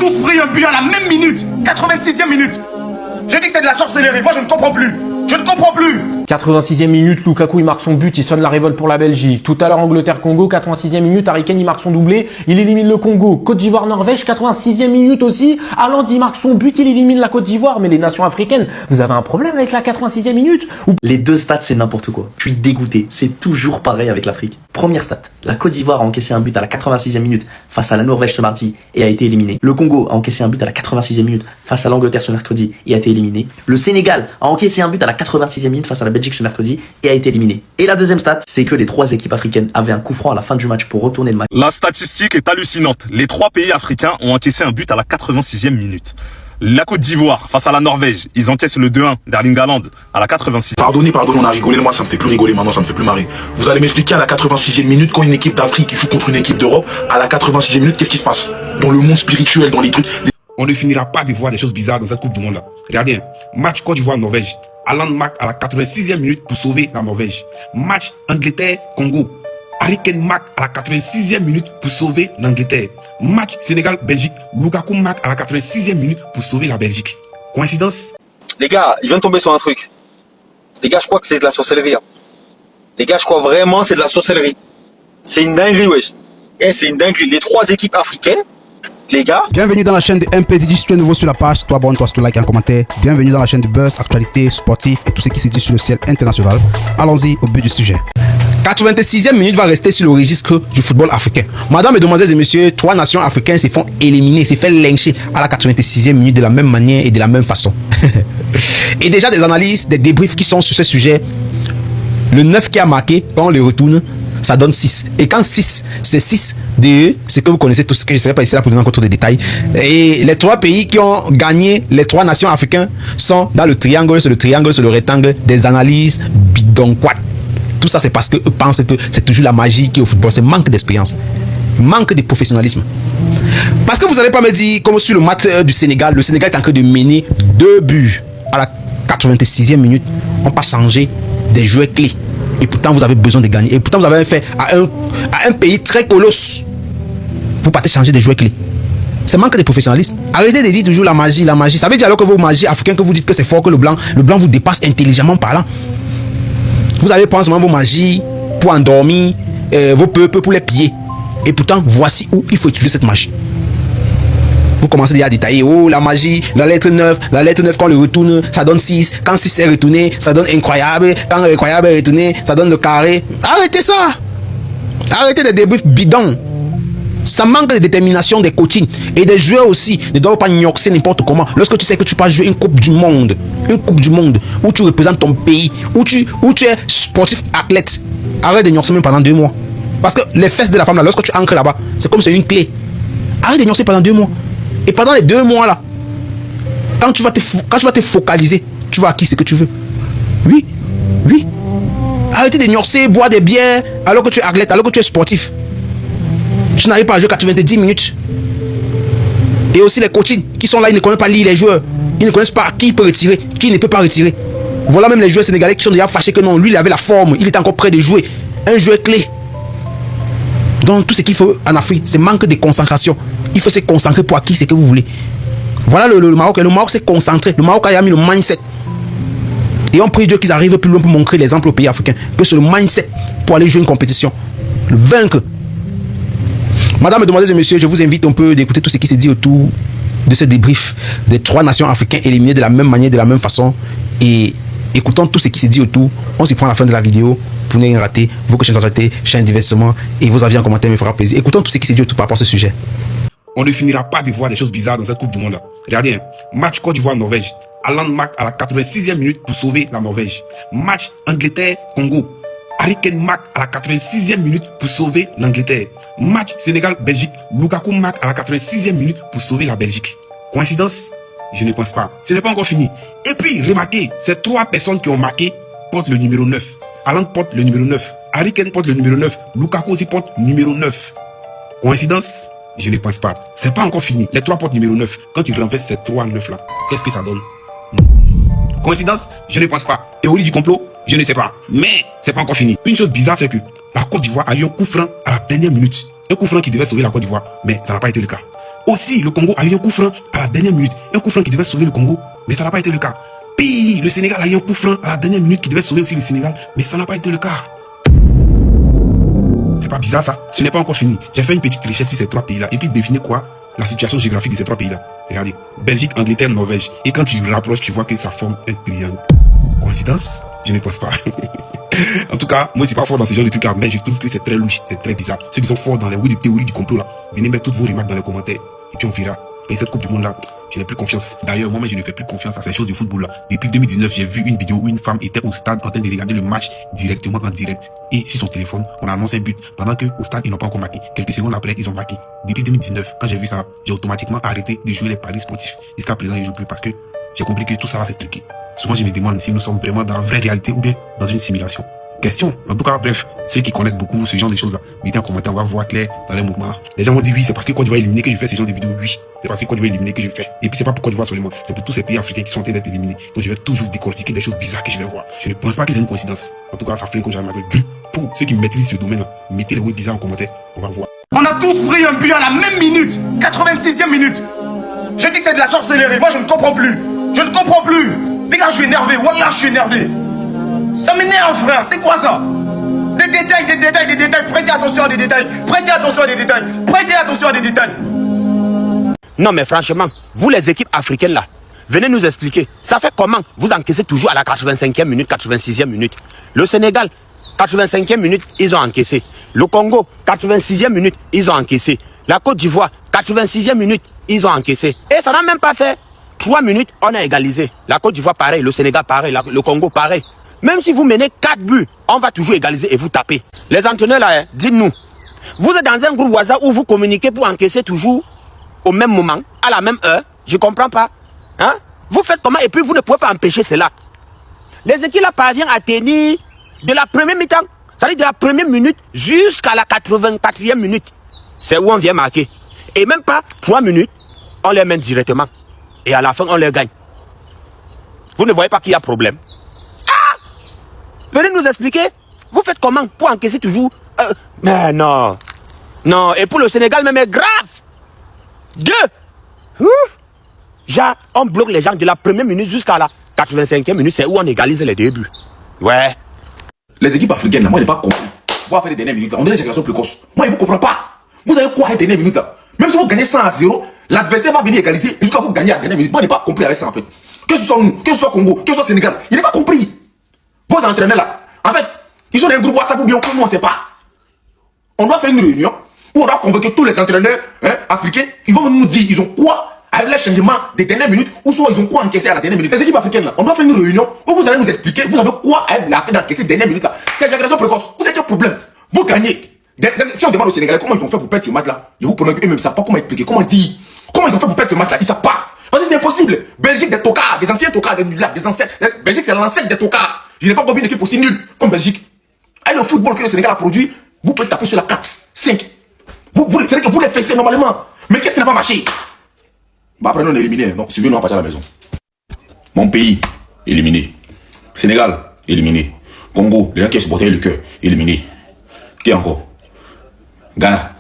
tous pris un but à la même minute. 86e minute. J'ai dit que c'était de la sorcellerie. Moi, je ne comprends plus. Je ne comprends plus. 86e minute, Lukaku il marque son but, il sonne la révolte pour la Belgique. Tout à l'heure Angleterre-Congo, 86e minute, Harry Kane il marque son doublé, il élimine le Congo. Côte d'Ivoire-Norvège, 86e minute aussi, Haaland il marque son but, il élimine la Côte d'Ivoire. Mais les nations africaines, vous avez un problème avec la 86e minute? Les deux stats c'est n'importe quoi. Je suis dégoûté, c'est toujours pareil avec l'Afrique. Première stat, la Côte d'Ivoire a encaissé un but à la 86e minute face à la Norvège ce mardi et a été éliminé. Le Congo a encaissé un but à la 86e minute face à l'Angleterre ce mercredi et a été éliminé. Le Sénégal a encaissé un but à la 86e minute face à la Belgique ce mercredi et a été éliminé. Et la deuxième stat, c'est que les trois équipes africaines avaient un coup franc à la fin du match pour retourner le match. La statistique est hallucinante. Les trois pays africains ont encaissé un but à la 86e minute. La Côte d'Ivoire face à la Norvège, ils encaissent le 2-1 d'Erling Haaland à la 86e. Pardonnez, on a rigolé, moi ça me fait plus rigoler maintenant, ça me fait plus marrer. Vous allez m'expliquer à la 86e minute, quand une équipe d'Afrique joue contre une équipe d'Europe, à la 86e minute, qu'est-ce qui se passe? Dans le monde spirituel, dans les trucs... On ne finira pas de voir des choses bizarres dans cette Coupe du Monde là. Regardez, match Côte d'Ivoire-Norvège. Haaland marque à la 86e minute pour sauver la Norvège. Match Angleterre-Congo. Harry Kane marque à la 86e minute pour sauver l'Angleterre. Match Sénégal-Belgique. Lukaku marque à la 86e minute pour sauver la Belgique. Coïncidence? Les gars, je viens de tomber sur un truc. Les gars, je crois que c'est de la sorcellerie. Hein. Les gars, je crois vraiment que c'est de la sorcellerie. C'est une dinguerie, wesh. Eh, c'est une dinguerie. Les trois équipes africaines, les gars. Bienvenue dans la chaîne de MPDJ. Si tu es nouveau sur la page, toi abonne-toi, si tu likes un commentaire. Bienvenue dans la chaîne de buzz, actualité, sportif et tout ce qui se dit sur le ciel international. Allons-y au but du sujet. 86e minute va rester sur le registre du football africain. Madame, mesdemoiselles et messieurs, trois nations africaines se font éliminer, se font lyncher à la 86e minute de la même manière et de la même façon. Et déjà des analyses, des débriefs qui sont sur ce sujet. Le 9 qui a marqué, quand on le retourne, ça donne 6. Et quand 6, c'est 6 de ce que vous connaissez tous, que je ne serai pas ici là pour donner encore trop de détails. Et les trois pays qui ont gagné, les trois nations africaines, sont dans le triangle, sur le rectangle, des analyses bidonquates. Tout ça, c'est parce qu'eux pensent que c'est toujours la magie qui est au football. C'est manque d'expérience, manque de professionnalisme. Parce que vous n'allez pas me dire, comme sur le match du Sénégal, le Sénégal est en train de mener 2 buts à la 86e minute. On n'a pas changé des joueurs clés. Et pourtant, vous avez besoin de gagner. Et pourtant, vous avez fait à un pays très colosse. Vous partez changer des joueurs clés. C'est manque de professionnalisme. Arrêtez de dire toujours la magie, la magie. Ça veut dire alors que vos magies africaines, que vous dites que c'est fort, que le blanc vous dépasse intelligemment parlant. Vous allez prendre seulement vos magies pour endormir vos peuples, pour les piller. Et pourtant, voici où il faut utiliser cette magie. Vous commencez déjà à détailler. Oh, la magie, la lettre 9, quand on le retourne, ça donne 6. Quand 6 est retourné, ça donne incroyable. Quand incroyable est retourné, ça donne le carré. Arrêtez ça. Arrêtez les débriefs bidons. Ça manque de détermination des coachings. Et des joueurs aussi ne doivent pas gnoxer n'importe comment. Lorsque tu sais que tu peux jouer une coupe du monde, où tu représentes ton pays, où tu es sportif athlète, arrête de gnoxer même pendant 2 mois. Parce que les fesses de la femme là, lorsque tu ancres là-bas, c'est comme c'est une clé. Arrête de gnoxer pendant 2 mois. Et pendant les 2 mois là, quand tu vas te focaliser, tu vas acquérir ce que tu veux. Oui. Arrêtez de gnoxer, boire des bières alors que tu es athlète, alors que tu es sportif. Tu n'arrives pas à jouer 90 minutes. Et aussi les coachings qui sont là, ils ne connaissent pas lire les joueurs. Ils ne connaissent pas qui peut retirer, qui ne peut pas retirer. Voilà même les joueurs sénégalais qui sont déjà fâchés que non, lui il avait la forme, il était encore prêt de jouer. Un joueur clé. Donc tout ce qu'il faut en Afrique, c'est manque de concentration. Il faut se concentrer pour acquérir ce que vous voulez. Voilà le Maroc. Le Maroc s'est concentré. Le Maroc a mis le mindset. Et on prie Dieu qu'ils arrivent plus loin pour montrer l'exemple aux pays africains. Que c'est le mindset pour aller jouer une compétition. Le vaincre. Madame, mesdemoiselles et messieurs, je vous invite un peu d'écouter tout ce qui se dit autour de ce débrief des trois nations africaines éliminées de la même manière, de la même façon. Et écoutons tout ce qui se dit autour. On s'y prend à la fin de la vidéo pour ne rien rater. Vos questions d'actualité, chaîne diversement et vos avis en commentaire me fera plaisir. Écoutons tout ce qui se dit autour par rapport à ce sujet. On ne finira pas de voir des choses bizarres dans cette Coupe du Monde là. Regardez, match Côte d'Ivoire-Norvège. Haaland marque à la 86e minute pour sauver la Norvège. Match Angleterre-Congo. Harry Kane marque à la 86e minute pour sauver l'Angleterre. Match Sénégal-Belgique. Lukaku marque à la 86e minute pour sauver la Belgique. Coïncidence? Je ne pense pas. Ce n'est pas encore fini. Et puis, remarquez, ces 3 personnes qui ont marqué portent le numéro 9. Haaland porte le numéro 9. Harry Kane porte le numéro 9. Lukaku aussi porte le numéro 9. Coïncidence? Je ne pense pas. C'est pas encore fini. Les 3 portent numéro 9. Quand ils renversent ces 3 9 là, qu'est-ce que ça donne? Coïncidence? Je ne pense pas. Théorie du complot? Je ne sais pas. Mais c'est pas encore fini. Une chose bizarre, c'est que la Côte d'Ivoire a eu un coup franc à la dernière minute. Un coup franc qui devait sauver la Côte d'Ivoire. Mais ça n'a pas été le cas. Aussi, le Congo a eu un coup franc à la dernière minute. Un coup franc qui devait sauver le Congo, mais ça n'a pas été le cas. Puis, le Sénégal a eu un coup franc à la dernière minute qui devait sauver aussi le Sénégal, mais ça n'a pas été le cas. C'est pas bizarre ça? Ce n'est pas encore fini. J'ai fait une petite recherche sur ces trois pays-là. Et puis devinez quoi? La situation géographique de ces trois pays-là. Regardez. Belgique, Angleterre, Norvège. Et quand tu rapproches, tu vois que ça forme un triangle. Coïncidence? Je ne pense pas. En tout cas, moi, je suis pas fort dans ce genre de trucs-là, mais je trouve que c'est très louche, c'est très bizarre. Ceux qui sont forts dans les de théorie du complot là, venez mettre toutes vos remarques dans les commentaires. Et puis on verra. Mais cette Coupe du Monde là, je n'ai plus confiance. D'ailleurs, moi-même, je ne fais plus confiance à ces choses du football là. Depuis 2019, j'ai vu une vidéo où une femme était au stade en train de regarder le match directement en direct. Et sur son téléphone, on annonce un but. Pendant que au stade, ils n'ont pas encore marqué. Quelques secondes après, ils ont marqué. Depuis 2019, quand j'ai vu ça, j'ai automatiquement arrêté de jouer les paris sportifs. Jusqu'à présent, je ne joue plus parce que j'ai compris que tout ça là, c'est truqué. Souvent, je me demande si nous sommes vraiment dans la vraie réalité ou bien dans une simulation. Question. En tout cas, bref, ceux qui connaissent beaucoup ce genre de choses-là, mettez en commentaire, on va voir clair dans les mouvements. Les gens vont dire oui, c'est parce que Côte d'Ivoire est éliminé que je fais ce genre de vidéos. Oui, c'est parce que Côte d'Ivoire est éliminé que je fais. Et puis c'est pas pour Côte d'Ivoire seulement, c'est pour tous ces pays africains qui sont en train d'être éliminés. Donc je vais toujours décortiquer des choses bizarres que je vais voir. Je ne pense pas que c'est une coïncidence. En tout cas, ça fait que j'arrive avec gueule. Pour ceux qui maîtrisent ce domaine-là, mettez les mots bizarres en commentaire, on va voir. On a tous pris un but à la même minute. 86e minute. J'ai dit que c'est de la sorcellerie. Moi, je ne comprends plus. Je ne comprends plus. Les gars, je suis énervé. Wallah, je suis énervé. Ça m'énerve, frère. C'est quoi ça? Des détails, des détails, des détails. Prêtez attention à des détails. Prêtez attention à des détails. Prêtez attention à des détails. Non, mais franchement, vous les équipes africaines là, venez nous expliquer. Ça fait comment vous encaissez toujours à la 85e minute, 86e minute? Le Sénégal, 85e minute, ils ont encaissé. Le Congo, 86e minute, ils ont encaissé. La Côte d'Ivoire, 86e minute, ils ont encaissé. Et ça n'a même pas fait 3 minutes, on a égalisé. La Côte d'Ivoire pareil, le Sénégal pareil, le Congo pareil. Même si vous menez 4 buts, on va toujours égaliser et vous taper. Les entraîneurs là, dites-nous, vous êtes dans un groupe WhatsApp où vous communiquez pour encaisser toujours au même moment, à la même heure. Je comprends pas. Hein? Vous faites comment et puis vous ne pouvez pas empêcher cela. Les équipes là parviennent à tenir de la première mi-temps, c'est-à-dire de la première minute jusqu'à la 84e minute. C'est où on vient marquer. Et même pas 3 minutes, on les mène directement. Et à la fin, on les gagne. Vous ne voyez pas qu'il y a problème? Venez nous expliquer. Vous faites comment pour encaisser toujours mais non. Non. Et pour le Sénégal, même est grave. 2. Genre, on bloque les gens de la première minute jusqu'à la 85e minute. C'est où on égalise les débuts. Ouais. Les équipes africaines, là, moi, je n'ai pas compris. Vous avez fait les dernières minutes, là. On dirait des générations précoces. Moi, je ne vous comprends pas. Vous avez quoi les dernières minutes, là? Même si vous gagnez 100-0, l'adversaire va venir égaliser jusqu'à vous gagner à la dernière minute. Moi, je n'ai pas compris avec ça, en fait. Que ce soit nous, que ce soit Congo, que ce soit Sénégal, je n'ai pas compris. Vos entraîneurs là, en fait, ils sont dans un groupe WhatsApp ou bien nous on ne sait pas. On doit faire une réunion où on doit convoquer tous les entraîneurs africains. Ils vont nous dire ils ont quoi avec les changements des dernières minutes ou soit ils ont quoi encaissé à la dernière minute. Les équipes africaines là, on doit faire une réunion où vous allez nous expliquer vous avez quoi avec la fait d'encaisser dernière minute là. C'est l'agression précoce. Vous avez quel problème? Vous gagnez. Si on demande aux Sénégalais comment ils ont fait pour perdre ce match là, je vous promets qu'eux-mêmes ne savent pas comment expliquer, comment dire. Comment ils ont fait pour perdre ce match là, ils ne savent pas. Parce que c'est impossible. Belgique des tocards, des anciens tocards, des nullards, des anciens. Belgique c'est l'ancêtre des tocards. Je n'ai pas encore vu une équipe aussi nulle comme Belgique. Avec le football que le Sénégal a produit, vous pouvez taper sur la 4, 5. C'est-à-dire que vous les faites normalement. Mais qu'est-ce qui n'a pas marché? Bah après, on est éliminé. Donc, suivez-nous à partir de la maison. Mon pays, éliminé. Sénégal, éliminé. Congo, les gens qui ont supporté le cœur, éliminé. Qui encore? Ghana.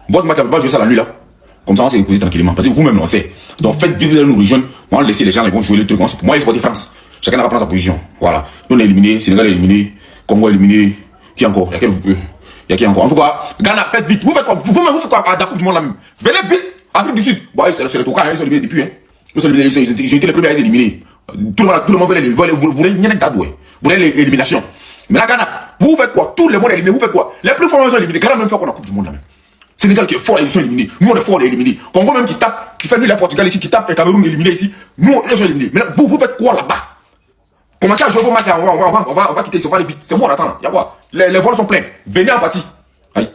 Votre match, on va pas jouer ça la nuit là. Comme ça, on s'est reposé tranquillement. Parce que vous-même, on sait. Donc, faites vivre, vous allez nous rejoindre. On va laisser les gens, ils vont jouer le truc. Moi, il faut de France. Chacun va prendre sa position. Voilà. Nous, on est éliminé. Sénégal est éliminé. Congo est éliminé. Qui encore? Il y a quel vous pouvez? Il y a qui encore? En tout cas, Ghana, faites vite. Vous faites quoi? Vous-même, vous faites quoi à la Coupe du Monde là même? Venez vite. Afrique du Sud. Bon, c'est le tocar, ils sont éliminés depuis. Hein. Ils ont été les premiers à être éliminés. Tout le monde veut les vous voulez l'élimination. Mais là, Ghana, vous faites quoi? Tout le monde est éliminé. Vous faites quoi? Les plus forts sont éliminés. Ghana même fait quoi la Coupe du Monde là même? Sénégal qui est fort, ils sont éliminés. Nous, on est fort, on est éliminés. Congo même qui tape, qui fait lui la Portugal ici, qui tape, et Cameroun éliminé ici. Nous, ils sont éliminés. Mais là, vous faites quoi là-bas? Commencez à jouer vos matchs, on va quitter, on va aller vite. C'est bon, on attend. Y'a quoi? Les vols sont pleins. Venez en partie. Allez.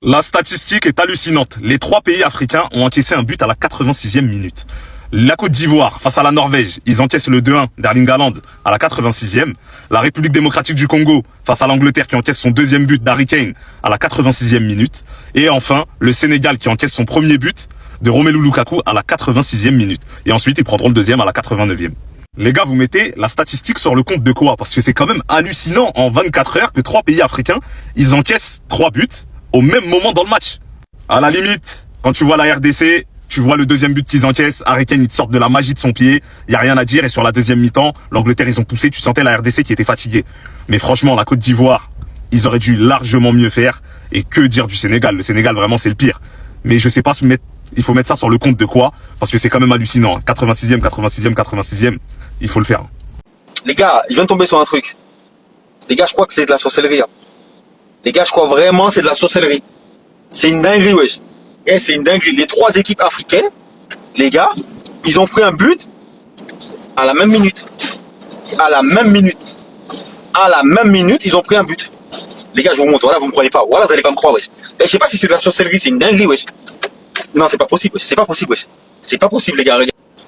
La statistique est hallucinante. Les 3 pays africains ont encaissé un but à la 86e minute. La Côte d'Ivoire face à la Norvège, ils encaissent le 2-1 d'Erling Haaland à la 86e. La République démocratique du Congo face à l'Angleterre qui encaisse son 2e but d'Harry Kane à la 86e minute. Et enfin, le Sénégal qui encaisse son premier but de Romelu Lukaku à la 86e minute. Et ensuite, ils prendront le 2e à la 89e. Les gars, vous mettez la statistique sur le compte de quoi? Parce que c'est quand même hallucinant en 24 heures que 3 pays africains, ils encaissent 3 buts au même moment dans le match. À la limite, Quand tu vois la RDC, tu vois le deuxième but qu'ils encaissent, Harry Kane, il sort de la magie de son pied, il y a rien à dire, et sur la deuxième mi-temps, l'Angleterre, ils ont poussé, tu sentais la RDC qui était fatiguée. Mais franchement, la Côte d'Ivoire, ils auraient dû largement mieux faire, et que dire du Sénégal? Le Sénégal, vraiment, c'est le pire. Mais je sais pas il faut mettre ça sur le compte de quoi, parce que c'est quand même hallucinant. 86e, 86e, 86e, il faut le faire. Les gars, je viens de tomber sur un truc. Les gars, je crois que c'est de la sorcellerie. Hein. Les gars, je crois vraiment c'est de la sorcellerie. C'est une dinguerie, wesh. Eh, c'est une dinguerie. Les trois équipes africaines, les gars, ils ont pris un but à la même minute. À la même minute. À la même minute, ils ont pris un but. Les gars, je vous montre. Voilà, vous me croyez pas. Voilà, vous allez pas me croire, wesh. Eh, je sais pas si c'est de la sorcellerie, c'est une dinguerie, wesh. Non, c'est pas possible, wesh. C'est pas possible, wesh. C'est pas possible, les gars.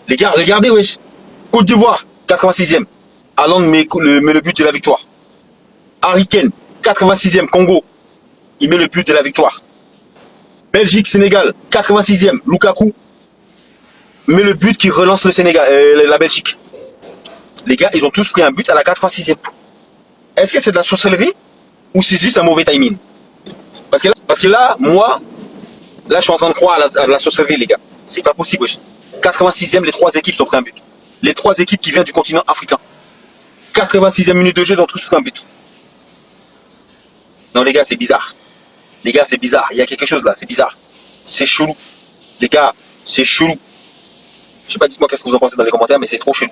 Les gars, regardez, wesh. Côte d'Ivoire, 86e. Allende met le but de la victoire. Harry Kane, 86e, Congo. Il met le but de la victoire. Belgique, Sénégal, 86e, Lukaku met le but qui relance le Sénégal, la Belgique. Les gars, ils ont tous pris un but à la 86e. Est-ce que c'est de la sorcellerie ou c'est juste un mauvais timing? Parce que là, moi, là, je suis en train de croire à la sorcellerie, les gars. C'est pas possible, wesh. 86e, les trois équipes ont pris un but. Les trois équipes qui viennent du continent africain. 86e minute de jeu, ils ont tous pris un but. Non, les gars, c'est bizarre. Les gars, c'est bizarre. Il y a quelque chose là, c'est bizarre. C'est chelou. Les gars, c'est chelou. Je sais pas, dites-moi qu'est-ce que vous en pensez dans les commentaires, mais c'est trop chelou.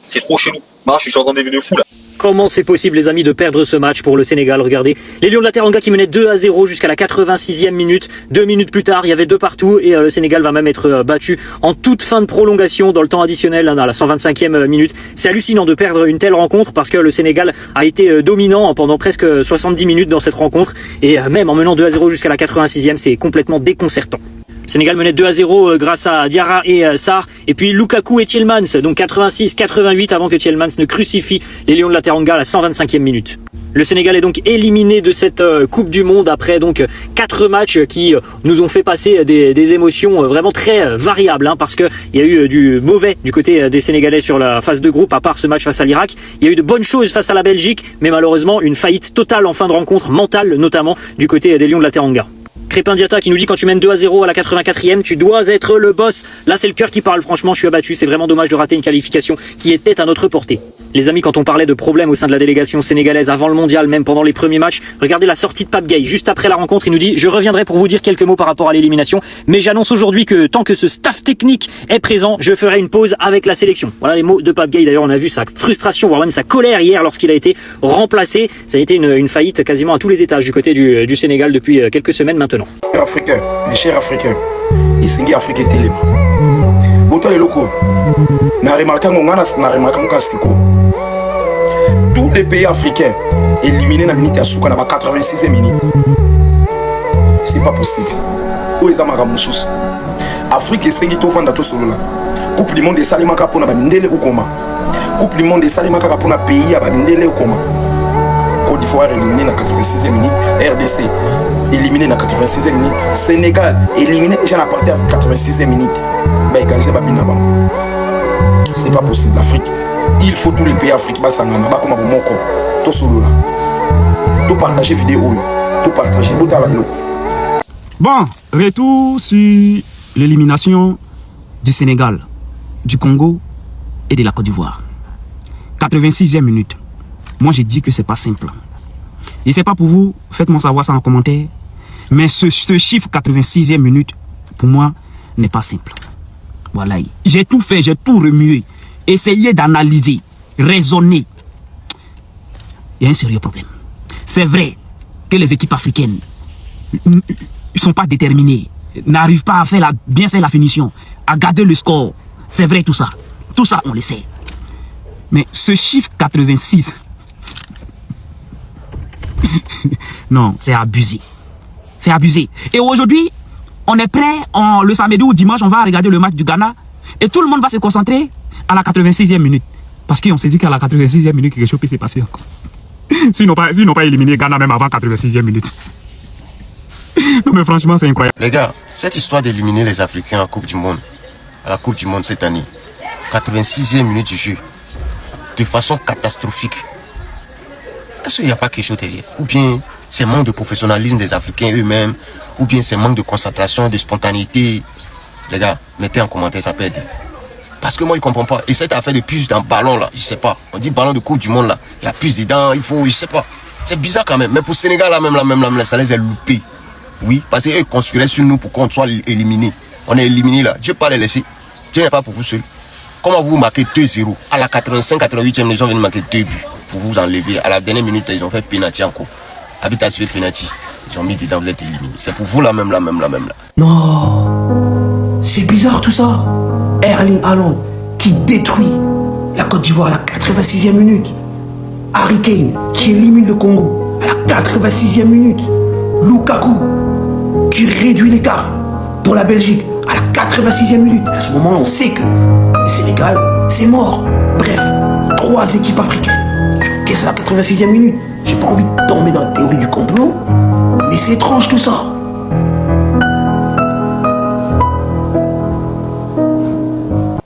C'est trop chelou. Moi, je suis en train de devenir fou là. Comment c'est possible, les amis, de perdre ce match pour le Sénégal? Regardez, les Lions de la Teranga qui menaient 2-0 jusqu'à la 86e minute. 2 minutes plus tard, il y avait 2 partout et le Sénégal va même être battu en toute fin de prolongation dans le temps additionnel, à la 125e minute. C'est hallucinant de perdre une telle rencontre parce que le Sénégal a été dominant pendant presque 70 minutes dans cette rencontre et même en menant 2-0 jusqu'à la 86e, c'est complètement déconcertant. Sénégal menait 2-0 grâce à Diarra et Sarr. Et puis Lukaku et Tielemans, donc 86-88 avant que Tielemans ne crucifie les Lions de la Teranga à la 125e minute. Le Sénégal est donc éliminé de cette Coupe du Monde après donc 4 matchs qui nous ont fait passer des émotions vraiment très variables, hein, parce que il y a eu du mauvais du côté des Sénégalais sur la phase de groupe, à part ce match face à l'Irak. Il y a eu de bonnes choses face à la Belgique, mais malheureusement une faillite totale en fin de rencontre, mentale notamment, du côté des Lions de la Teranga. Crépin Diatta qui nous dit quand tu mènes 2-0 à la 84e, tu dois être le boss. Là, c'est le cœur qui parle. Franchement, je suis abattu. C'est vraiment dommage de rater une qualification qui était à notre portée. Les amis, quand on parlait de problèmes au sein de la délégation sénégalaise avant le mondial, même pendant les premiers matchs, regardez la sortie de Pape Gueye. Juste après la rencontre, il nous dit « Je reviendrai pour vous dire quelques mots par rapport à l'élimination, mais j'annonce aujourd'hui que tant que ce staff technique est présent, je ferai une pause avec la sélection. » Voilà les mots de Pape Gueye. D'ailleurs, on a vu sa frustration, voire même sa colère hier lorsqu'il a été remplacé. Ça a été une faillite quasiment à tous les étages du côté du Sénégal depuis quelques semaines maintenant. Africains, les chers africains, ils sont africains télé. Boto les locaux, n'a remarqué tous les pays africains éliminés dans la minute à Souka, dans la 86e minute. C'est pas possible. Où est Zamagamousous? Afrique est 5 tours dans tout ce là. Coupe du monde de Salimaka pour la Mindele ou Koma. Coupe du monde de Salimaka pour la pays à Mindele ou Koma. Côte d'Ivoire éliminée dans la 86e minute. RDC éliminé dans la 86e minute. Sénégal éliminé déjà à partir de la 86e minute. Bah, égalisé Babinaba. C'est pas possible, l'Afrique. Il faut tous les pays africains, comme tout solo là. Tout partager vidéo, tout partager. Bon, retour sur l'élimination du Sénégal, du Congo et de la Côte d'Ivoire. 86e minute. Moi, j'ai dit que c'est pas simple. Et c'est pas pour vous, faites-moi savoir ça en commentaire. Mais ce chiffre 86e minute, pour moi, n'est pas simple. Voilà. J'ai tout fait, j'ai tout remué. Essayez d'analyser, raisonner. Il y a un sérieux problème. C'est vrai que les équipes africaines ne sont pas déterminées, n'arrivent pas à bien faire la finition, à garder le score. C'est vrai tout ça. Tout ça, on le sait. Mais ce chiffre 86, non, c'est abusé. C'est abusé. Et aujourd'hui, on est prêt, le samedi ou dimanche, on va regarder le match du Ghana et tout le monde va se concentrer à la 86e minute. Parce qu'on s'est dit qu'à la 86e minute, quelque chose peut se passer encore. S'ils n'ont pas éliminé Ghana même avant 86e minute. Non mais franchement, c'est incroyable. Les gars, cette histoire d'éliminer les Africains à la Coupe du Monde cette année, 86e minute du jeu, de façon catastrophique. Est-ce qu'il n'y a pas quelque chose derrière? Ou bien c'est manque de professionnalisme des Africains eux-mêmes, ou bien c'est manque de concentration, de spontanéité. Les gars, mettez en commentaire, ça peut aider. Parce que moi, je comprends pas. Et cette affaire de puce dans le ballon, là, je sais pas. On dit ballon de Coupe du Monde, là. Il y a puce dedans, il faut, je sais pas. C'est bizarre quand même. Mais pour le Sénégal, là, même, ça les a loupés. Oui, parce qu'eux conspiraient sur nous pour qu'on soit éliminés. On est éliminés, là. Dieu pas les laisser. Dieu n'est pas pour vous seul. Comment vous marquez 2-0 à la 85-88e, les gens viennent marquer 2 buts pour vous enlever. À la dernière minute, ils ont fait penalty encore. Habitat fait penalty. Ils ont mis dedans, vous êtes éliminés. C'est pour vous, là. Non, c'est bizarre tout ça. Erling Haaland qui détruit la Côte d'Ivoire à la 86e minute. Harry Kane qui élimine le Congo à la 86e minute. Lukaku qui réduit l'écart pour la Belgique à la 86e minute. À ce moment-là, on sait que le Sénégal, c'est mort. Bref, 3 équipes africaines. Qu'est-ce que la 86e minute? J'ai pas envie de tomber dans la théorie du complot, mais c'est étrange tout ça.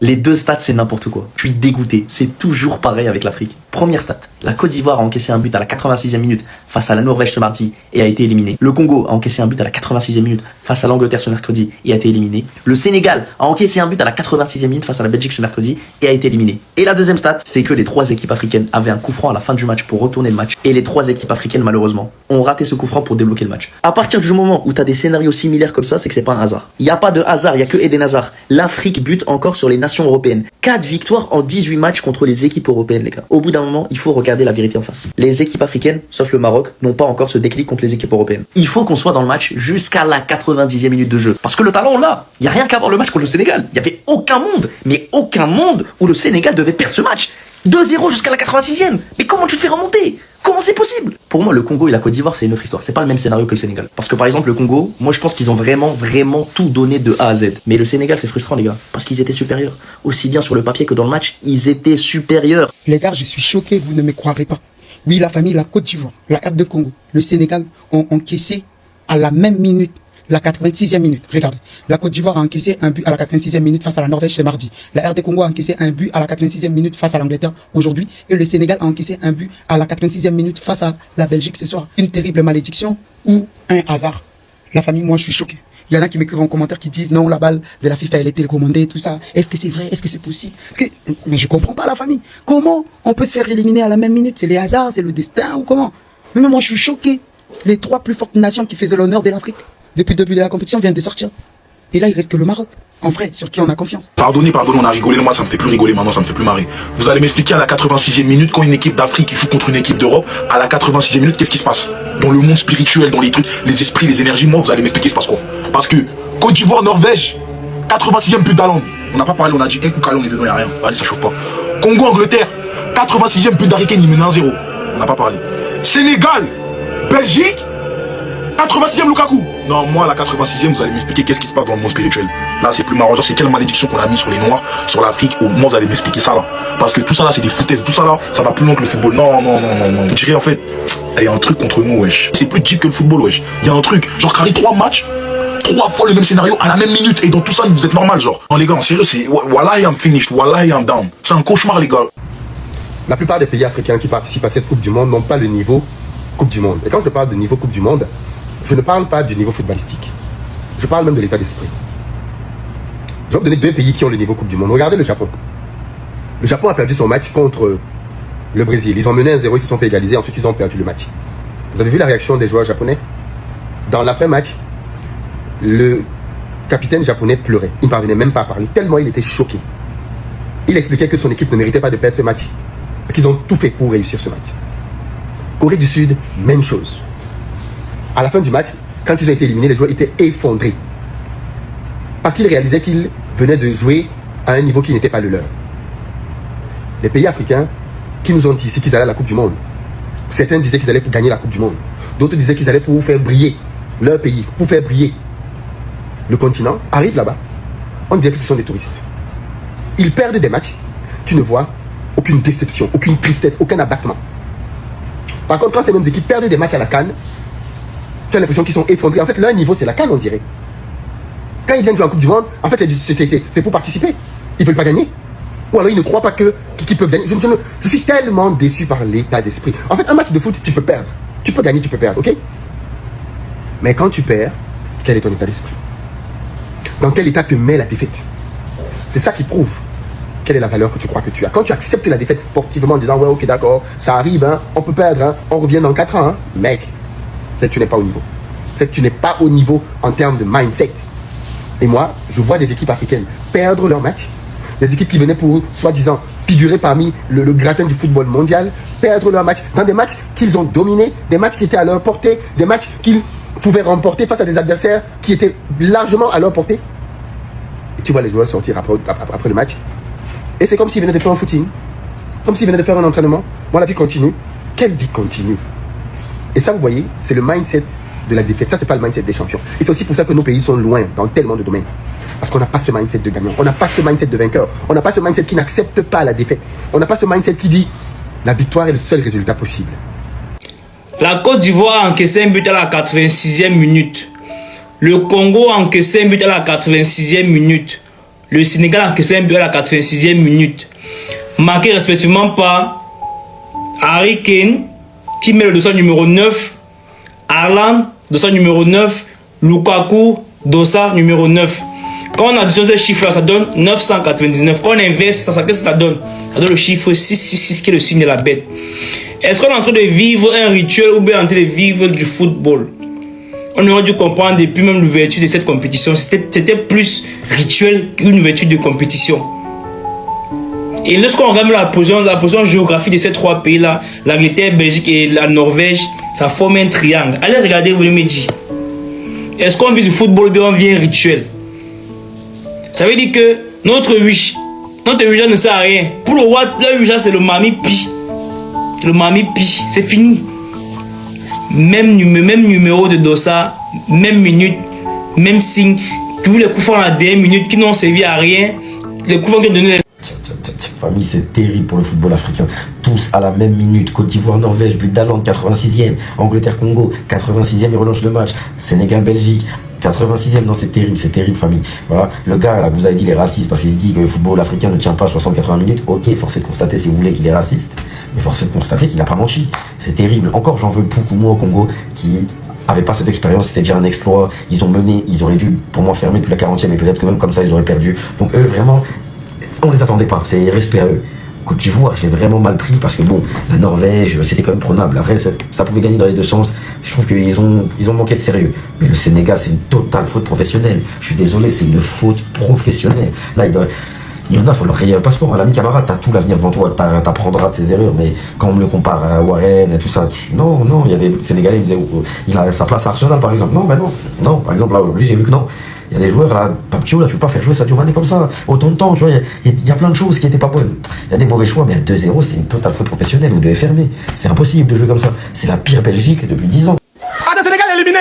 Les deux stats, c'est n'importe quoi. Je suis dégoûté. C'est toujours pareil avec l'Afrique. Première stat. La Côte d'Ivoire a encaissé un but à la 86e minute face à la Norvège ce mardi et a été éliminé. Le Congo a encaissé un but à la 86e minute face à l'Angleterre ce mercredi et a été éliminé. Le Sénégal a encaissé un but à la 86e minute face à la Belgique ce mercredi et a été éliminé. Et la deuxième stat, c'est que les 3 équipes africaines avaient un coup franc à la fin du match pour retourner le match. Et les 3 équipes africaines, malheureusement, ont raté ce coup franc pour débloquer le match. À partir du moment où tu as des scénarios similaires comme ça, c'est que c'est pas un hasard. Il n'y a pas de hasard, il n'y a que Eden Hazard. L'Afrique bute encore sur les nations européennes. 4 victoires en 18 matchs contre les équipes européennes, les gars. Au bout d'un moment, il faut regarder la vérité en face. Les équipes africaines, sauf le Maroc, n'ont pas encore ce déclic contre les équipes européennes. Il faut qu'on soit dans le match jusqu'à la 90e minute de jeu. Parce que le talent, on l'a. Il n'y a rien qu'à voir le match contre le Sénégal. Il n'y avait aucun monde, mais aucun monde où le Sénégal devait perdre ce match. 2-0 jusqu'à la 86e. Mais comment tu te fais remonter? Comment c'est possible? Pour moi, le Congo et la Côte d'Ivoire, c'est une autre histoire. C'est pas le même scénario que le Sénégal. Parce que par exemple, le Congo, moi je pense qu'ils ont vraiment tout donné de A à Z. Mais le Sénégal, c'est frustrant, les gars. Parce qu'ils étaient supérieurs. Aussi bien sur le papier que dans le match, ils étaient supérieurs. Les gars, je suis choqué, vous ne me croirez pas. Oui, la famille, la Côte d'Ivoire, la R de Congo, le Sénégal ont encaissé à la même minute, la 86e minute. Regardez, la Côte d'Ivoire a encaissé un but à la 86e minute face à la Norvège ce mardi. La R de Congo a encaissé un but à la 86e minute face à l'Angleterre aujourd'hui. Et le Sénégal a encaissé un but à la 86e minute face à la Belgique ce soir. Une terrible malédiction ou un hasard. La famille, moi, je suis choqué. Il y en a qui m'écrivent en commentaire qui disent non, la balle de la FIFA, elle est télécommandée, tout ça. Est-ce que c'est vrai? Est-ce que c'est possible? Mais je comprends pas la famille. Comment on peut se faire éliminer à la même minute? C'est les hasards, c'est le destin ou comment? Mais moi, je suis choqué. Les 3 plus fortes nations qui faisaient l'honneur de l'Afrique depuis le début de la compétition viennent de sortir. Et là, il reste que le Maroc. En vrai, sur qui on a confiance. Pardonnez, on a rigolé, moi ça me fait plus rigoler maintenant, ça me fait plus marrer. Vous allez m'expliquer à la 86e minute, quand une équipe d'Afrique joue contre une équipe d'Europe, à la 86e minute, qu'est-ce qui se passe? Dans le monde spirituel, dans les trucs, les esprits, les énergies, moi vous allez m'expliquer, il se passe quoi? Parce que Côte d'Ivoire, Norvège, 86e but d'Haaland. On n'a pas parlé, on a dit un coup qu'Haaland est dedans, il n'y a rien. Allez, ça chauffe pas. Congo, Angleterre, 86e but d'Harry Kane, il mène 1-0. On n'a pas parlé. Sénégal, Belgique, 86e Lukaku. Non, moi, à la 86e, vous allez m'expliquer qu'est-ce qui se passe dans le monde spirituel. Là, c'est plus marrant. Genre, c'est quelle malédiction qu'on a mis sur les Noirs, sur l'Afrique. Au moins, vous allez m'expliquer ça, là. Parce que tout ça, là, c'est des foutaises. Tout ça, là, ça va plus loin que le football. Non. Je dirais, en fait, il y a un truc contre nous, wesh. C'est plus deep que le football, wesh. Il y a un truc. Genre, carré 3 matchs, 3 fois le même scénario à la même minute. Et dans tout ça, vous êtes normal, genre. Non, les gars, en sérieux, c'est Wallahi, I'm finished. Wallahi, I'm down. C'est un cauchemar, les gars. La plupart des pays africains qui participent à cette Coupe du Monde n'ont pas le niveau Coupe du Monde. Et quand je parle de niveau Coupe du Monde, je ne parle pas du niveau footballistique. Je parle même de l'état d'esprit. Je vais vous donner 2 pays qui ont le niveau Coupe du Monde. Regardez le Japon. Le Japon a perdu son match contre le Brésil. Ils ont mené 1-0, ils se sont fait égaliser, ensuite ils ont perdu le match. Vous avez vu la réaction des joueurs japonais? Dans l'après-match, le capitaine japonais pleurait. Il ne parvenait même pas à parler, tellement il était choqué. Il expliquait que son équipe ne méritait pas de perdre ce match. Qu'ils ont tout fait pour réussir ce match. Corée du Sud, même chose. À la fin du match, quand ils ont été éliminés, les joueurs étaient effondrés. Parce qu'ils réalisaient qu'ils venaient de jouer à un niveau qui n'était pas le leur. Les pays africains qui nous ont dit ici qu'ils allaient à la Coupe du Monde. Certains disaient qu'ils allaient pour gagner la Coupe du Monde. D'autres disaient qu'ils allaient pour faire briller leur pays, pour faire briller le continent. Arrivent là-bas, on dirait que ce sont des touristes. Ils perdent des matchs, tu ne vois aucune déception, aucune tristesse, aucun abattement. Par contre, quand ces mêmes équipes perdent des matchs à la CAN, tu as l'impression qu'ils sont effondrés. En fait, leur niveau, c'est la CAN, on dirait. Quand ils viennent jouer en Coupe du Monde, en fait, c'est pour participer. Ils ne veulent pas gagner. Ou alors, ils ne croient pas qu'ils peuvent gagner. Je suis tellement déçu par l'état d'esprit. En fait, un match de foot, tu peux perdre. Tu peux gagner, tu peux perdre, ok? Mais quand tu perds, quel est ton état d'esprit? Dans quel état te met la défaite? C'est ça qui prouve quelle est la valeur que tu crois que tu as. Quand tu acceptes la défaite sportivement en disant ouais, ok, d'accord, ça arrive, hein, on peut perdre, hein, on revient dans 4 ans, hein, mec, c'est que tu n'es pas au niveau. C'est que tu n'es pas au niveau en termes de mindset. Et moi, je vois des équipes africaines perdre leur match, des équipes qui venaient pour, soi-disant, figurer parmi le gratin du football mondial, perdre leur match dans des matchs qu'ils ont dominés, des matchs qui étaient à leur portée, des matchs qu'ils pouvaient remporter face à des adversaires qui étaient largement à leur portée. Et tu vois les joueurs sortir après le match. Et c'est comme s'ils venaient de faire un footing, comme s'ils venaient de faire un entraînement. Bon, la vie continue. Quelle vie continue? Et ça, vous voyez, c'est le mindset de la défaite. Ça, c'est pas le mindset des champions. Et c'est aussi pour ça que nos pays sont loin dans tellement de domaines. Parce qu'on n'a pas ce mindset de gagnant. On n'a pas ce mindset de vainqueur. On n'a pas ce mindset qui n'accepte pas la défaite. On n'a pas ce mindset qui dit la victoire est le seul résultat possible. La Côte d'Ivoire a encaissé un but à la 86e minute. Le Congo a encaissé un but à la 86e minute. Le Sénégal a encaissé un but à la 86e minute. Marqué respectivement par Harry Kane, qui met le dossard numéro 9, Haaland, dossard numéro 9, Lukaku, dossard numéro 9. Quand on additionne ces chiffres-là, ça donne 999. Quand on inverse, ça donne le chiffre 666, qui est le signe de la bête. Est-ce qu'on est en train de vivre un rituel ou bien en train de vivre du football? On aurait dû comprendre depuis même l'ouverture de cette compétition. C'était plus rituel qu'une ouverture de compétition. Et lorsqu'on regarde la position géographique de ces trois pays-là, l'Angleterre, Belgique et la Norvège, ça forme un triangle. Allez regarder, vous me dites. Est-ce qu'on vit du football ou bien on vit un rituel? Ça veut dire que notre wish ne sert à rien. Pour le roi, le wish c'est le Mami Pi. Le Mami Pi, c'est fini. Même numéro de dossard, même minute, même signe. Tous les coups francs à la dernière minute qui n'ont servi à rien. Les coups francs qui ont donné. Famille, c'est terrible pour le football africain. Tous à la même minute. Côte d'Ivoire, Norvège, but d'Haaland, 86e. Angleterre, Congo, 86e, il relance le match. Sénégal, Belgique, 86e. Non, c'est terrible, famille. Voilà. Le gars, là, vous avez dit, il est raciste parce qu'il dit que le football africain ne tient pas 60-80 minutes. Ok, force est de constater si vous voulez qu'il est raciste. Mais force est de constater qu'il n'a pas menti. C'est terrible. Encore, j'en veux beaucoup moins au Congo qui n'avaient pas cette expérience. C'était déjà un exploit. Ils ont mené, ils auraient dû, pour moi, fermer depuis la 40e. Et peut-être que même comme ça, ils auraient perdu. Donc, eux, vraiment, on les attendait pas. C'est respect à eux. Côte d'Ivoire, je l'ai vraiment mal pris parce que bon, la Norvège, c'était quand même prenable. Après, ça pouvait gagner dans les deux sens. Je trouve qu'ils ont manqué de sérieux. Mais le Sénégal, c'est une totale faute professionnelle. Je suis désolé, c'est une faute professionnelle. Là, il y en a, il faut leur rayer un passeport. L'ami camarade, t'as tout l'avenir devant toi, t'apprendras de ses erreurs. Mais quand on me le compare à Warren et tout ça, non, il y a des Sénégalais qui me disaient, il a sa place à Arsenal par exemple. Non, par exemple, là, aujourd'hui, j'ai vu que non. Il y a des joueurs là, Papio, là, tu peux pas faire jouer Sadio Mané comme ça, autant de temps, tu vois, il y a plein de choses qui étaient pas bonnes. Il y a des mauvais choix, mais à 2-0, c'est une totale faute professionnelle, vous devez fermer. C'est impossible de jouer comme ça. C'est la pire Belgique depuis 10 ans. Ah, le Sénégal est éliminé.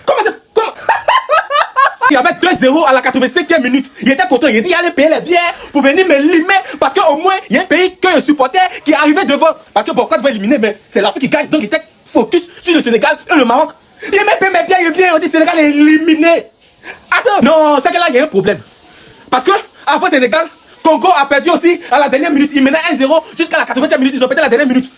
Comment Il y avait 2-0 à la 85e minute. Il était content, il a dit, il allait payer les bières pour venir me limer, parce qu'au moins, il y a un pays qu'un supporter qui est arrivé devant. Parce que bon, quand tu vas éliminer, mais c'est l'Afrique qui gagne, donc il était focus sur le Sénégal et le Maroc. Il a même payé mes bières, il vient, on dit Sénégal est éliminé. Attends, non, c'est que là il y a un problème. Parce que avant Sénégal, Congo a perdu aussi à la dernière minute. Il menait 1-0 jusqu'à la 80e minute. Ils ont perdu à la dernière minute.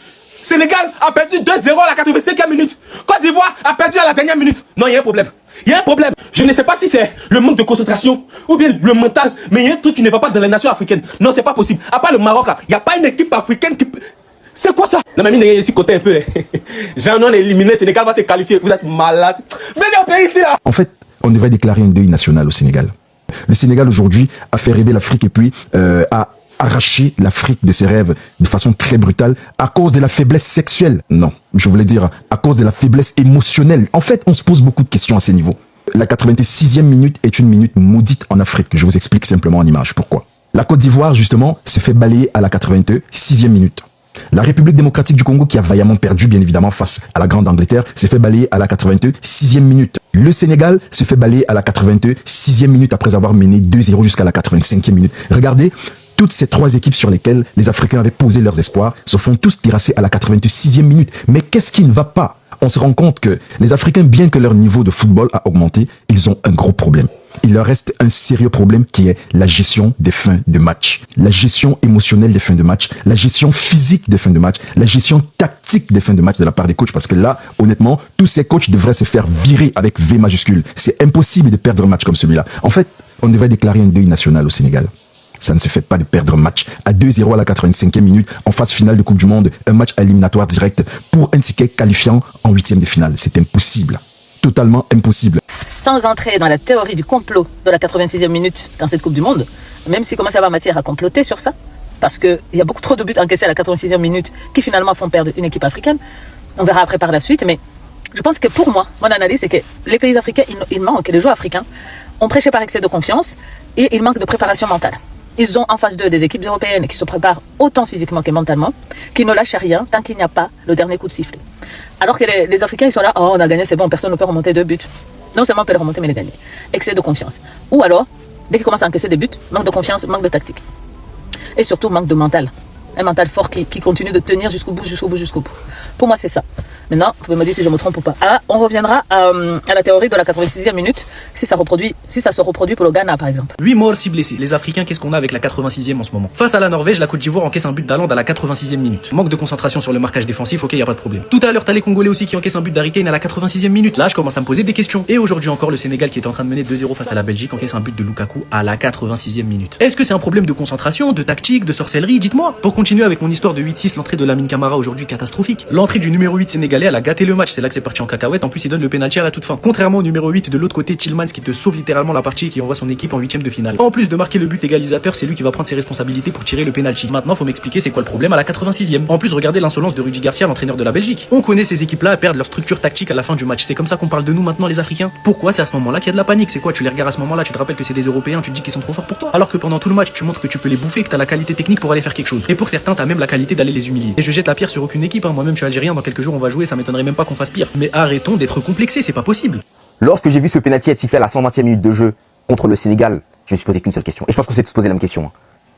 Sénégal a perdu 2-0 à la 85e minute. Côte d'Ivoire a perdu à la dernière minute. Non, il y a un problème. Il y a un problème. Je ne sais pas si c'est le manque de concentration ou bien le mental, mais il y a un truc qui ne va pas dans les nations africaines. Non, c'est pas possible. À part le Maroc là, il n'y a pas une équipe africaine qui. C'est quoi ça? La mamie est ici côté un peu. Jean non éliminé, Sénégal va se qualifier. Vous êtes malade. Venez au pays ici là. En fait, on devrait déclarer un deuil national au Sénégal. Le Sénégal aujourd'hui a fait rêver l'Afrique et puis a arraché l'Afrique de ses rêves de façon très brutale à cause de la faiblesse sexuelle. Non, je voulais dire à cause de la faiblesse émotionnelle. En fait, on se pose beaucoup de questions à ces niveaux. La 86e minute est une minute maudite en Afrique. Je vous explique simplement en image. Pourquoi? La Côte d'Ivoire, justement, se fait balayer à la 86e minute. La République démocratique du Congo, qui a vaillamment perdu, bien évidemment, face à la Grande Angleterre, s'est fait balayer à la 86e minute. Le Sénégal se fait balayer à la 86e minute après avoir mené 2-0 jusqu'à la 85e minute. Regardez, toutes ces trois équipes sur lesquelles les Africains avaient posé leurs espoirs se font tous terrasser à la 86e minute. Mais qu'est-ce qui ne va pas? On se rend compte que les Africains, bien que leur niveau de football a augmenté, ils ont un gros problème. Il leur reste un sérieux problème qui est la gestion des fins de match. La gestion émotionnelle des fins de match, la gestion physique des fins de match, la gestion tactique des fins de match de la part des coachs. Parce que là, honnêtement, tous ces coachs devraient se faire virer avec V majuscule. C'est impossible de perdre un match comme celui-là. En fait, on devrait déclarer un deuil national au Sénégal. Ça ne se fait pas de perdre un match à 2-0 à la 85e minute en phase finale de Coupe du Monde, un match éliminatoire direct pour un ticket qualifiant en 8e de finale. C'est impossible. Totalement impossible. Sans entrer dans la théorie du complot de la 86e minute dans cette Coupe du Monde, même s'il commence à y avoir matière à comploter sur ça, parce qu'il y a beaucoup trop de buts encaissés à la 86e minute qui finalement font perdre une équipe africaine. On verra après par la suite, mais je pense que pour moi, mon analyse, c'est que les pays africains, ils manquent, les joueurs africains ont prêché par excès de confiance et ils manquent de préparation mentale. Ils ont en face d'eux des équipes européennes qui se préparent autant physiquement que mentalement, qui ne lâchent rien tant qu'il n'y a pas le dernier coup de sifflet. Alors que les Africains, ils sont là, oh, on a gagné, c'est bon, personne ne peut remonter 2 buts. Non seulement on peut les remonter, mais les gagner. Excès de confiance. Ou alors, dès qu'ils commencent à encaisser des buts, manque de confiance, manque de tactique. Et surtout, manque de mental. Un mental fort qui continue de tenir jusqu'au bout. Pour moi, c'est ça. Maintenant, vous pouvez me dire si je me trompe ou pas. Ah, on reviendra à la théorie de la 86e minute, si ça se reproduit pour le Ghana, par exemple. 8 morts, 6 blessés. Les Africains, qu'est-ce qu'on a avec la 86e en ce moment? Face à la Norvège, la Côte d'Ivoire encaisse un but d'Haaland à la 86e minute. Manque de concentration sur le marquage défensif, ok, y a pas de problème. Tout à l'heure, t'as les Congolais aussi qui encaissent un but d'Harry Kane à la 86e minute. Là, je commence à me poser des questions. Et aujourd'hui encore, le Sénégal qui est en train de mener 2-0 face à la Belgique encaisse un but de Lukaku à la 86e minute. Est-ce que c'est un problème de concentration, de tactique, de sorcellerie? Dites-moi. Pour continuer avec mon histoire de 8-6, l'entrée de Lamine Camara aujourd'hui catastrophique. L'entrée du numéro 8 sénégalais, elle a gâté le match. C'est là que c'est parti en cacahuète. En plus, il donne le pénalty à la toute fin. Contrairement au numéro 8 de l'autre côté, Tillmans qui te sauve littéralement la partie et qui envoie son équipe en 8e de finale. En plus de marquer le but égalisateur, c'est lui qui va prendre ses responsabilités pour tirer le pénalty. Maintenant, faut m'expliquer c'est quoi le problème à la 86e. En plus, regardez l'insolence de Rudi Garcia, l'entraîneur de la Belgique. On connaît ces équipes-là à perdre leur structure tactique à la fin du match. C'est comme ça qu'on parle de nous maintenant, les Africains. Pourquoi c'est à ce moment-là qu'il y a de la panique? C'est quoi? Tu les regardes à ce moment-là, tu te rappelles que c'est des Européens, tu te dis qu'ils sont trop forts pour toi. Alors que pendant tout le match, tu montres que tu peux les bouffer, que t'as la qualité technique pour aller faire quelque chose. Et pour certains, t'as même la qualité d'aller les humilier. Et je jette la pierre sur aucune équipe. Moi-même, je suis algérien. Dans quelques jours, on va jouer. Ça m'étonnerait même pas qu'on fasse pire. Mais arrêtons d'être complexés. C'est pas possible. Lorsque j'ai vu ce penalty être sifflé à la 120e minute de jeu contre le Sénégal, je me suis posé qu'une seule question. Et je pense qu'on s'est tous posé la même question.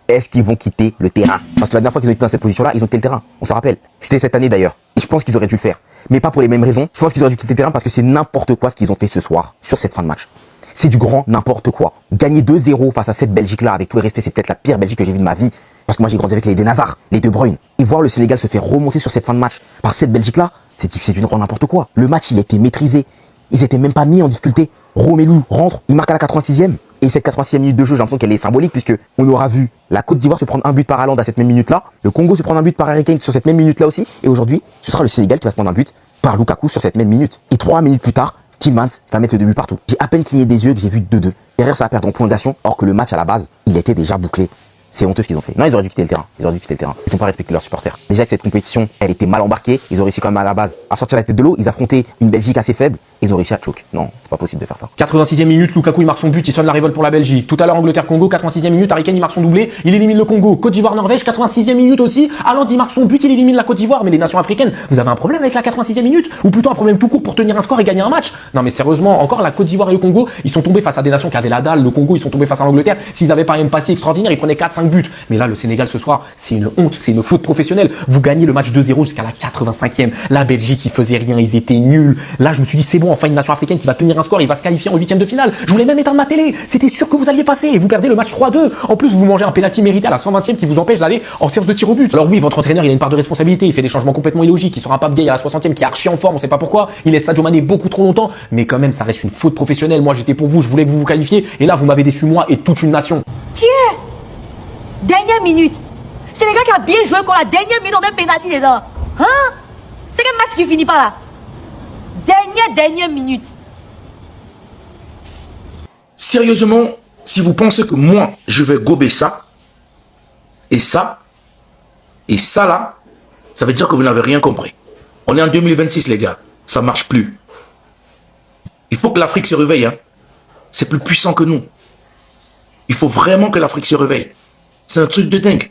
Est-ce qu'ils vont quitter le terrain? Parce que la dernière fois qu'ils ont été dans cette position-là, ils ont quitté le terrain. On se rappelle. C'était cette année d'ailleurs. Et je pense qu'ils auraient dû le faire. Mais pas pour les mêmes raisons. Je pense qu'ils auraient dû quitter le terrain parce que c'est n'importe quoi ce qu'ils ont fait ce soir sur cette fin de match. C'est du grand n'importe quoi. Gagner 2-0 face à cette Belgique-là, avec tout le respect, c'est peut-être la pire Belgique que j'ai vue de ma vie. Parce que moi j'ai grandi avec les Eden Hazard, les De Bruyne. Et voir le Sénégal se faire remonter sur cette fin de match par cette Belgique-là, c'est du grand n'importe quoi. Le match, il a été maîtrisé. Ils étaient même pas mis en difficulté. Romelu rentre, il marque à la 86e. Et cette 86e minute de jeu, j'ai l'impression qu'elle est symbolique puisque on aura vu la Côte d'Ivoire se prendre un but par Haaland à cette même minute-là, le Congo se prendre un but par Harry Kane sur cette même minute-là aussi, et aujourd'hui, ce sera le Sénégal qui va se prendre un but par Lukaku sur cette même minute. Et 3 minutes plus tard, Tillmans va mettre le 2 buts partout. J'ai à peine cligné des yeux que j'ai vu 2-2. Derrière, ça va perdre en prolongation, alors que le match à la base, il était déjà bouclé. C'est honteux ce qu'ils ont fait. Non, ils auraient dû quitter le terrain. Ils n'ont pas respecté leurs supporters. Déjà que cette compétition, elle était mal embarquée. Ils ont réussi quand même à la base à sortir la tête de l'eau. Ils affrontaient une Belgique assez faible. Ils ont réussi à choke. Non, c'est pas possible de faire ça. 86e minute, Lukaku il marque son but, il sonne la révolte pour la Belgique. Tout à l'heure Angleterre-Congo, 86e minute, Harry Kane il marque son doublé, il élimine le Congo. Côte d'Ivoire-Norvège, 86e minute aussi. Haaland il marque son but, il élimine la Côte d'Ivoire. Mais les nations africaines, vous avez un problème avec la 86e minute? Ou plutôt un problème tout court pour tenir un score et gagner un match? Non mais sérieusement, encore la Côte d'Ivoire et le Congo, ils sont tombés face à des nations qui avaient la dalle. Le Congo, ils sont tombés face à l'Angleterre. S'ils avaient pas un passé extraordinaire, ils prenaient 4-5 buts. Mais là, le Sénégal ce soir, c'est une honte, c'est une faute professionnelle. Vous gagnez le match 2-0 jusqu'à la 85e. La Belgique, ils faisaient rien, ils étaient nuls. Là, je me suis dit, c'est bon, enfin une nation africaine qui va tenir un score, il va se qualifier en 8e de finale. Je voulais même éteindre ma télé. C'était sûr que vous alliez passer et vous perdez le match 3-2. En plus, vous mangez un penalty mérité à la 120e qui vous empêche d'aller en séance de tir au but. Alors oui, votre entraîneur, il a une part de responsabilité. Il fait des changements complètement illogiques. Il sort un Pape Gueye à la 60e qui est archi en forme, on sait pas pourquoi. Il laisse Sadio Mané beaucoup trop longtemps. Mais quand même, ça reste une faute professionnelle. Moi, j'étais pour vous, je voulais que vous vous qualifiez. Et là, vous m'avez déçu moi et toute une nation. Tiens, dernière minute. C'est les gars qui a bien joué quand la dernière minute, on met penalty dedans. Hein? C'est quel match qui finit par là? Dernière minute. Sérieusement, si vous pensez que moi, je vais gober ça, et ça là, ça veut dire que vous n'avez rien compris. On est en 2026, les gars. Ça marche plus. Il faut que l'Afrique se réveille. Hein. C'est plus puissant que nous. Il faut vraiment que l'Afrique se réveille. C'est un truc de dingue.